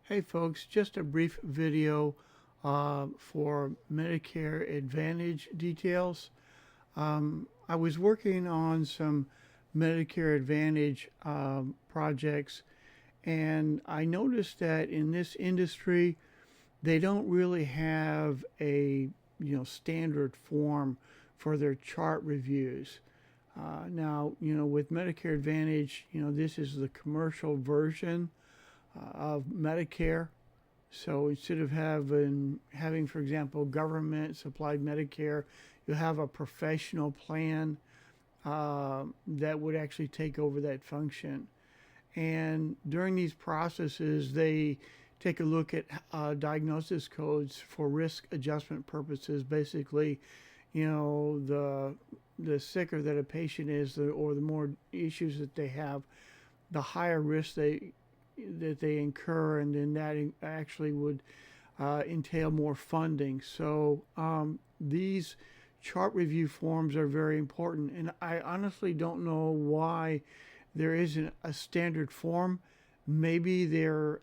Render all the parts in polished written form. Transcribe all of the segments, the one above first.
Hey folks, just a brief video for Medicare Advantage details. I was working on some Medicare Advantage projects, and I noticed that in this industry they don't really have a standard form for their chart reviews. Now, with Medicare Advantage, this is the commercial version of Medicare. So instead of having, for example, government supplied Medicare, you have a professional plan that would actually take over that function. And during these processes, they take a look at diagnosis codes for risk adjustment purposes. Basically, the sicker that a patient is, or the more issues that they have, the higher risk that they incur, and then that actually would entail more funding. So these chart review forms are very important, and I honestly don't know why there isn't a standard form. Maybe there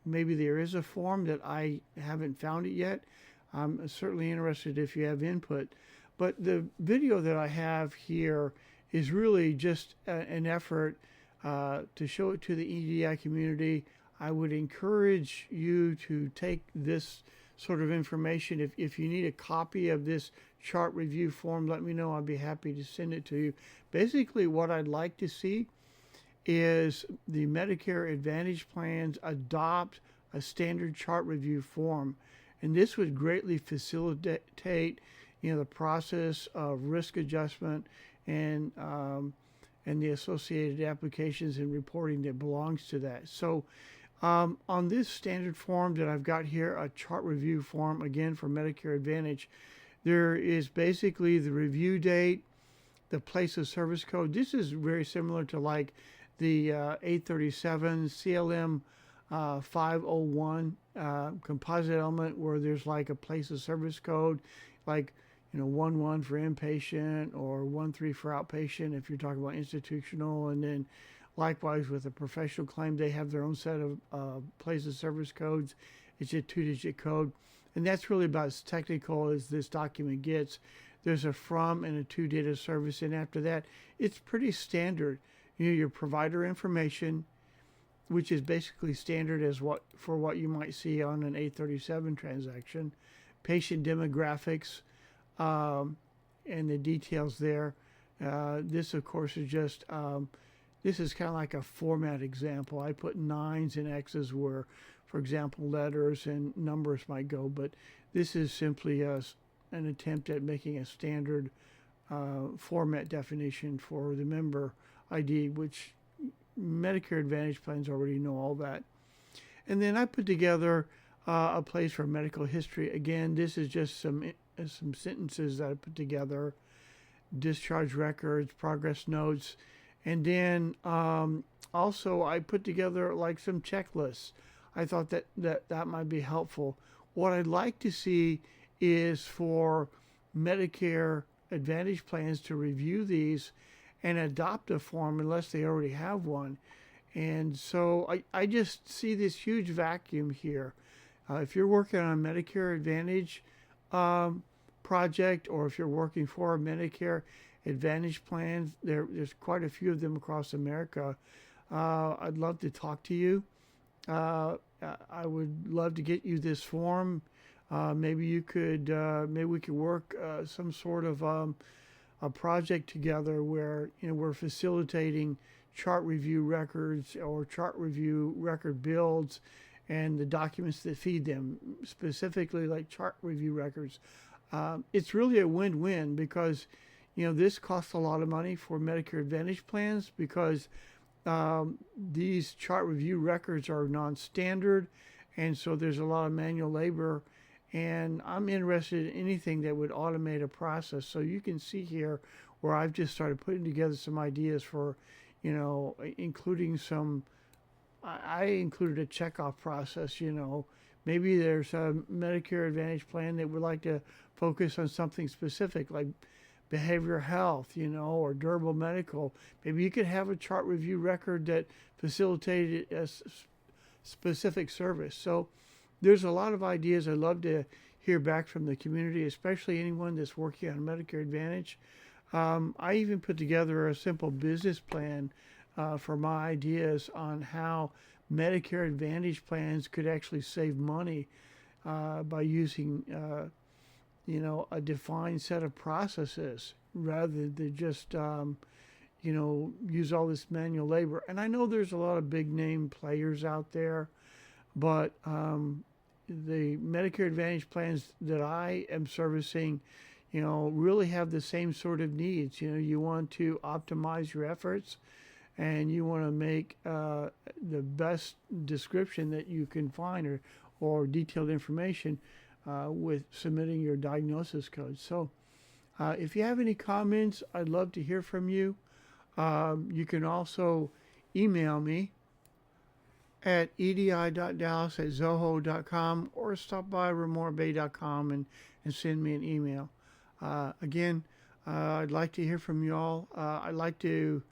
is a form that I haven't found it yet. I'm certainly interested if you have input. But the video that I have here is really just an effort to show it to the EDI community. I would encourage you to take this sort of information. If you need a copy of this chart review form, let me know. I'd be happy to send it to you. Basically, what I'd like to see is the Medicare Advantage plans adopt a standard chart review form. And this would greatly facilitate, the process of risk adjustment and the associated applications and reporting that belongs to that. So on this standard form that I've got here, a chart review form, again for Medicare Advantage, there is basically the review date, the place of service code. This is very similar to like the 837 CLM 501 composite element, where there's like a place of service code, like 1-1 for inpatient or 1-3 for outpatient if you're talking about institutional. And then likewise with a professional claim, they have their own set of place of service codes. It's a 2-digit code. And that's really about as technical as this document gets. There's a from and a to date of service. And after that, it's pretty standard. Your provider information, which is basically standard as what you might see on an 837 transaction, patient demographics, and the details there. This, of course, is just this is kind of like a format example. I put 9s and X's where, for example, letters and numbers might go, but this is simply an attempt at making a standard format definition for the member ID, which Medicare Advantage plans already know all that. And then I put together a place for medical history. Again, this is just some sentences that I put together, discharge records, progress notes, and then also I put together like some checklists. I thought that might be helpful. What I'd like to see is for Medicare Advantage plans to review these and adopt a form unless they already have one. And so I just see this huge vacuum here. If you're working on a Medicare Advantage project, or if you're working for a Medicare Advantage plan, there's quite a few of them across America. I'd love to talk to you. I would love to get you this form. Maybe we could work some sort of a project together where we're facilitating chart review records or chart review record builds and the documents that feed them, specifically like chart review records. It's really a win-win because this costs a lot of money for Medicare Advantage plans because these chart review records are non-standard, and so there's a lot of manual labor. And I'm interested in anything that would automate a process. So you can see here where I've just started putting together some ideas for, including some. I included a checkoff process. Maybe there's a Medicare Advantage plan that would like to focus on something specific, like behavioral health, or durable medical. Maybe you could have a chart review record that facilitated a specific service. So there's a lot of ideas. I'd love to hear back from the community, especially anyone that's working on Medicare Advantage. I even put together a simple business plan for my ideas on how Medicare Advantage plans could actually save money by using, a defined set of processes rather than just, use all this manual labor. And I know there's a lot of big name players out there, but the Medicare Advantage plans that I am servicing, really have the same sort of needs. You want to optimize your efforts and you want to make the best description that you can find or detailed information with submitting your diagnosis code. So if you have any comments, I'd love to hear from you. You can also email me at edi.dallas@zoho.com or stop by remorebay.com and send me an email. Again, I'd like to hear from you all. I'd like to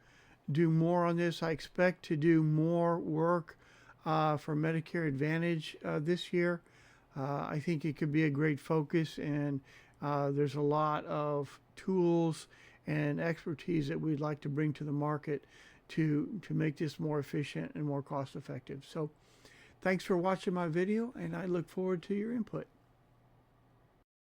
do more on this. I expect to do more work for Medicare Advantage this year. I think it could be a great focus, and there's a lot of tools and expertise that we'd like to bring to the market to make this more efficient and more cost effective. So thanks for watching my video, and I look forward to your input.